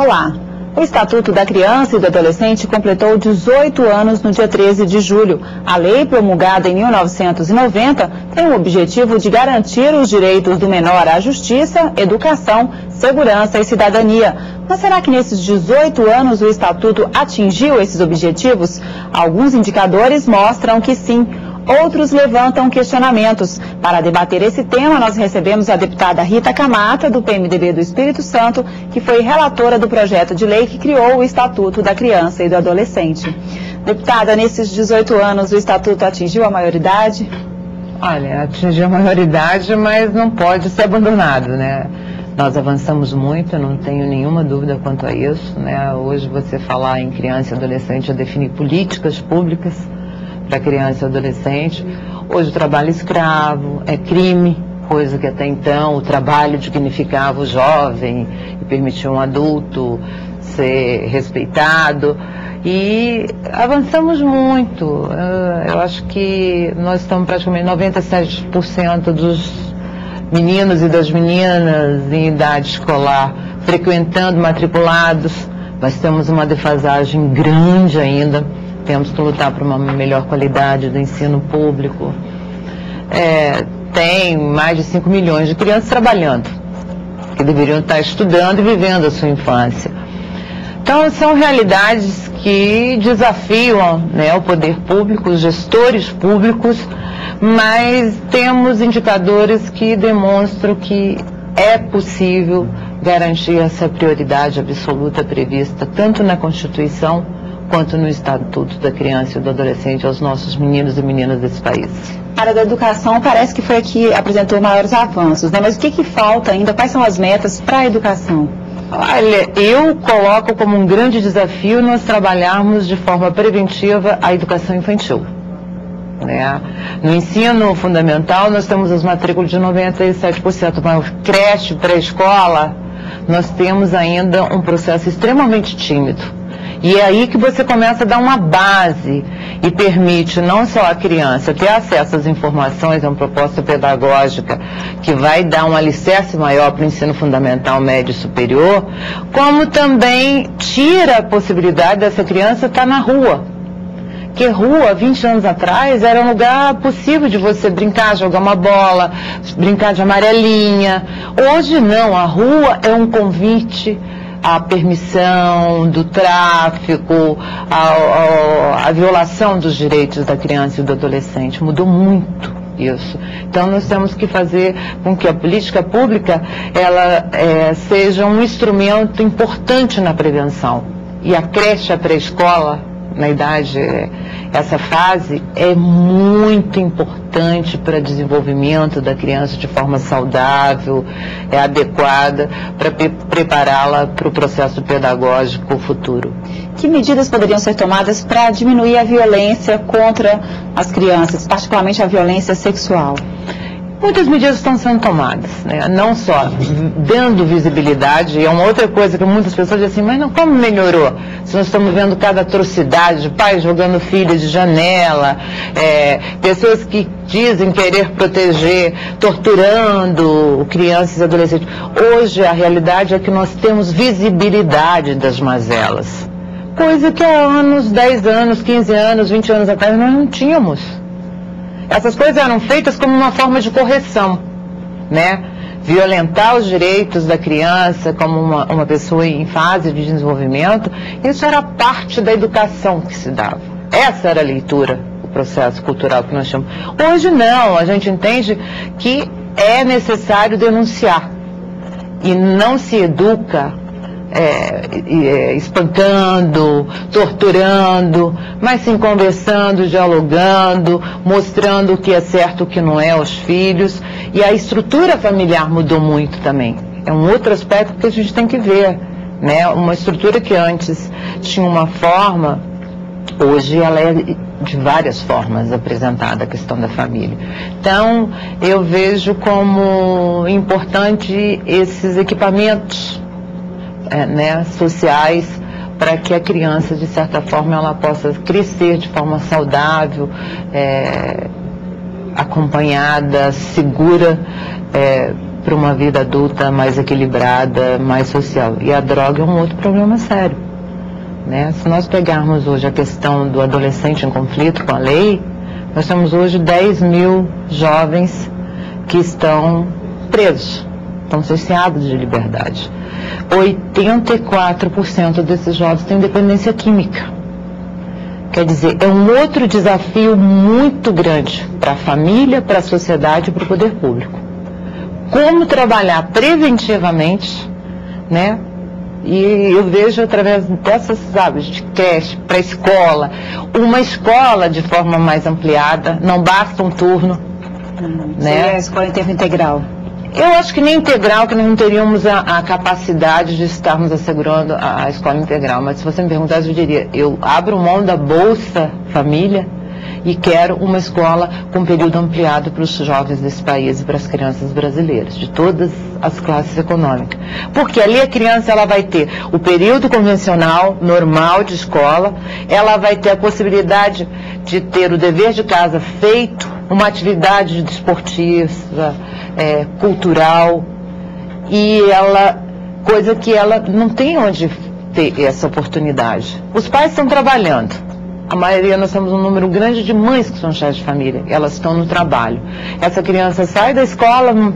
Olá! O Estatuto da Criança e do Adolescente completou 18 anos no dia 13 de julho. A lei, promulgada em 1990, tem o objetivo de garantir os direitos do menor à justiça, educação, segurança e cidadania. Mas será que nesses 18 anos o Estatuto atingiu esses objetivos? Alguns indicadores mostram que sim. Outros levantam questionamentos. Para debater esse tema, nós recebemos a deputada Rita Camata, do PMDB do Espírito Santo, que foi relatora do projeto de lei que criou o Estatuto da Criança e do Adolescente. Deputada, nesses 18 anos o Estatuto atingiu a maioridade? Olha, atingiu a maioridade, mas não pode ser abandonado, né? Nós avançamos muito, eu não tenho nenhuma dúvida quanto a isso, né? Hoje você falar em criança e adolescente é definir políticas públicas para criança e adolescente. Hoje o trabalho escravo é crime, coisa que até então o trabalho dignificava o jovem e permitia um adulto ser respeitado. E avançamos muito. Eu acho que nós estamos praticamente 97% dos meninos e das meninas em idade escolar frequentando, matriculados. Nós temos uma defasagem grande ainda. Temos que lutar por uma melhor qualidade do ensino público. Tem mais de 5 milhões de crianças trabalhando, que deveriam estar estudando e vivendo a sua infância. Então, são realidades que desafiam, né, o poder público, os gestores públicos, mas temos indicadores que demonstram que é possível garantir essa prioridade absoluta prevista tanto na Constituição quanto no Estatuto da Criança e do Adolescente aos nossos meninos e meninas desse país. A área da educação parece que foi a que apresentou maiores avanços, né? Mas o que falta ainda? Quais são as metas para a educação? Olha, eu coloco como um grande desafio nós trabalharmos de forma preventiva a educação infantil, né? No ensino fundamental nós temos as matrículas de 97%, mas creche, pré-escola, nós temos ainda um processo extremamente tímido. E é aí que você começa a dar uma base e permite não só a criança ter acesso às informações, a uma proposta pedagógica que vai dar um alicerce maior para o ensino fundamental, médio e superior, como também tira a possibilidade dessa criança estar na rua. Porque rua, 20 anos atrás, era um lugar possível de você brincar, jogar uma bola, brincar de amarelinha. Hoje não, a rua é um convite à permissão do tráfico, à violação dos direitos da criança e do adolescente. Mudou muito isso. Então nós temos que fazer com que a política pública ela seja um instrumento importante na prevenção. E a creche, a pré-escola, na idade, essa fase é muito importante para o desenvolvimento da criança de forma saudável, adequada, para prepará-la para o processo pedagógico futuro. Que medidas poderiam ser tomadas para diminuir a violência contra as crianças, particularmente a violência sexual? Muitas medidas estão sendo tomadas, né? Não só dando visibilidade, e é uma outra coisa que muitas pessoas dizem assim, mas não, como melhorou? Se nós estamos vendo cada atrocidade, de pais jogando filhos de janela, pessoas que dizem querer proteger, torturando crianças e adolescentes. Hoje a realidade é que nós temos visibilidade das mazelas, coisa que há anos, 10 anos, 15 anos, 20 anos atrás nós não tínhamos. Essas coisas eram feitas como uma forma de correção, né? Violentar os direitos da criança como uma pessoa em fase de desenvolvimento, isso era parte da educação que se dava. Essa era a leitura, o processo cultural que nós chamamos. Hoje não, a gente entende que é necessário denunciar e não se educa espancando, torturando, mas sim conversando, dialogando, mostrando o que é certo e o que não é aos filhos. E a estrutura familiar mudou muito também. É um outro aspecto que a gente tem que ver, né? Uma estrutura que antes tinha uma forma, hoje ela é de várias formas apresentada, a questão da família. Então, eu vejo como importante esses equipamentos sociais, para que a criança, de certa forma, ela possa crescer de forma saudável, acompanhada, segura, para uma vida adulta mais equilibrada, mais social. E a droga é um outro problema sério, né? Se nós pegarmos hoje a questão do adolescente em conflito com a lei, nós temos hoje 10 mil jovens que estão presos, estão cerceados de liberdade. 84% desses jovens têm dependência química. Quer dizer, é um outro desafio muito grande para a família, para a sociedade e para o poder público. Como trabalhar preventivamente, né? E eu vejo através dessas, sabe, de creche para escola, uma escola de forma mais ampliada, não basta um turno, né? A escola em tempo integral. Eu acho que nem integral, que nós não teríamos a capacidade de estarmos assegurando a escola integral, mas se você me perguntasse, eu diria, eu abro mão da Bolsa Família e quero uma escola com período ampliado para os jovens desse país e para as crianças brasileiras, de todas as classes econômicas. Porque ali a criança ela vai ter o período convencional, normal de escola, ela vai ter a possibilidade de ter o dever de casa feito, uma atividade desportiva, cultural, e ela, coisa que ela não tem onde ter essa oportunidade. Os pais estão trabalhando. A maioria, nós temos um número grande de mães que são chefes de família, elas estão no trabalho. Essa criança sai da escola, num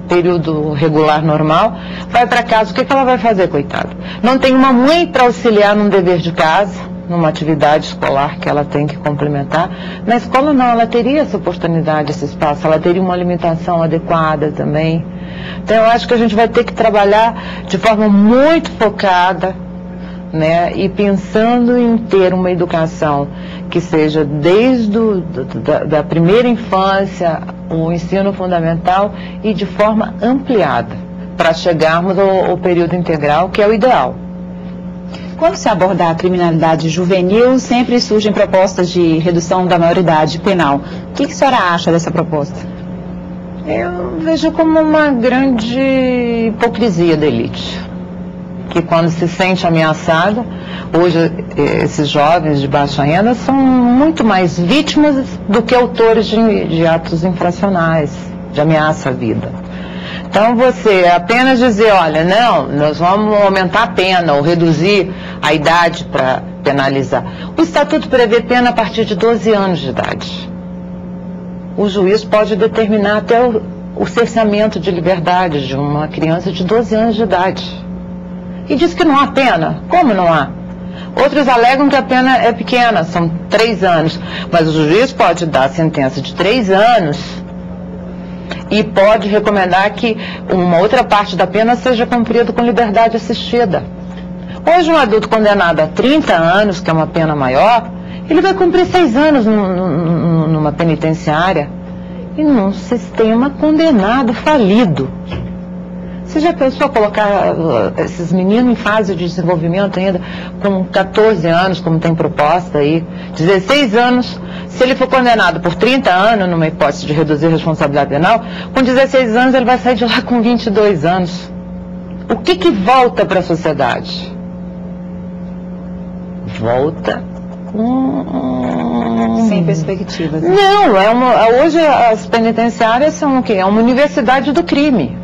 período regular normal, vai para casa, o que ela vai fazer, coitado? Não tem uma mãe para auxiliar num dever de casa, numa atividade escolar que ela tem que complementar. Na escola não, ela teria essa oportunidade, esse espaço, ela teria uma alimentação adequada também. Então eu acho que a gente vai ter que trabalhar de forma muito focada, né, e pensando em ter uma educação que seja desde da primeira infância, o ensino fundamental e de forma ampliada, para chegarmos ao período integral, que é o ideal. Quando se aborda a criminalidade juvenil, sempre surgem propostas de redução da maioridade penal. O que a senhora acha dessa proposta? Eu vejo como uma grande hipocrisia da elite, que quando se sente ameaçada, hoje esses jovens de baixa renda são muito mais vítimas do que autores de atos infracionais, de ameaça à vida. Então você apenas dizer, olha, não, nós vamos aumentar a pena ou reduzir a idade para penalizar. O Estatuto prevê pena a partir de 12 anos de idade. O juiz pode determinar até o cerceamento de liberdade de uma criança de 12 anos de idade. E diz que não há pena. Como não há? Outros alegam que a pena é pequena, são 3 anos. Mas o juiz pode dar a sentença de 3 anos e pode recomendar que uma outra parte da pena seja cumprida com liberdade assistida. Hoje um adulto condenado a 30 anos, que é uma pena maior, ele vai cumprir 6 anos numa penitenciária e num sistema condenado, falido. Você já pensou colocar esses meninos em fase de desenvolvimento ainda, com 14 anos, como tem proposta aí, 16 anos, se ele for condenado por 30 anos, numa hipótese de reduzir a responsabilidade penal, com 16 anos ele vai sair de lá com 22 anos. O que volta para a sociedade? Volta sem perspectivas. Não, hoje as penitenciárias são o quê? É uma universidade do crime.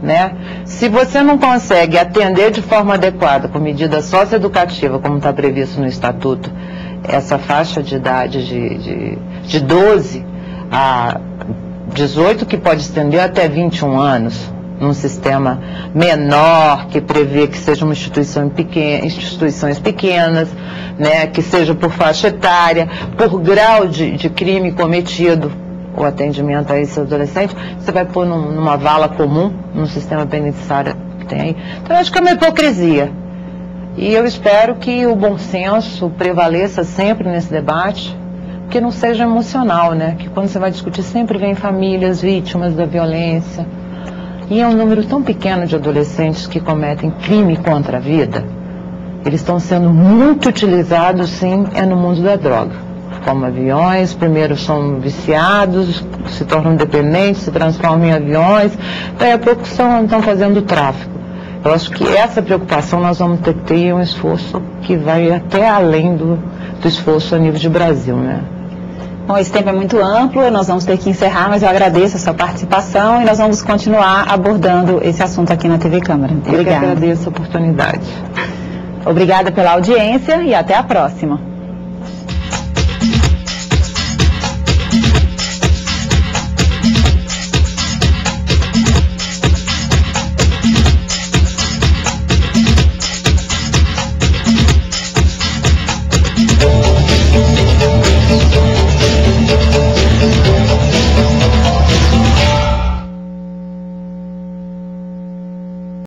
Né? Se você não consegue atender de forma adequada, com medida socioeducativa, como está previsto no Estatuto, essa faixa de idade de 12 a 18, que pode estender até 21 anos, num sistema menor, que prevê que sejam instituições pequenas, né? Que seja por faixa etária, por grau de crime cometido, o atendimento a esse adolescente, você vai pôr numa vala comum, num sistema penitenciário que tem aí. Então, eu acho que é uma hipocrisia. E eu espero que o bom senso prevaleça sempre nesse debate, que não seja emocional, né? Que quando você vai discutir sempre vem famílias vítimas da violência. E é um número tão pequeno de adolescentes que cometem crime contra a vida. Eles estão sendo muito utilizados, sim, no mundo da droga. Como aviões, primeiro são viciados, se tornam dependentes, se transformam em aviões, daí a pouco estão fazendo tráfico. Eu acho que essa preocupação nós vamos ter que ter um esforço que vai até além do esforço a nível de Brasil, né? Bom, Bom, esse tempo é muito amplo, nós vamos ter que encerrar, mas eu agradeço a sua participação e nós vamos continuar abordando esse assunto aqui na TV Câmara. Obrigada. Eu que agradeço a oportunidade. Obrigada pela audiência e até a próxima.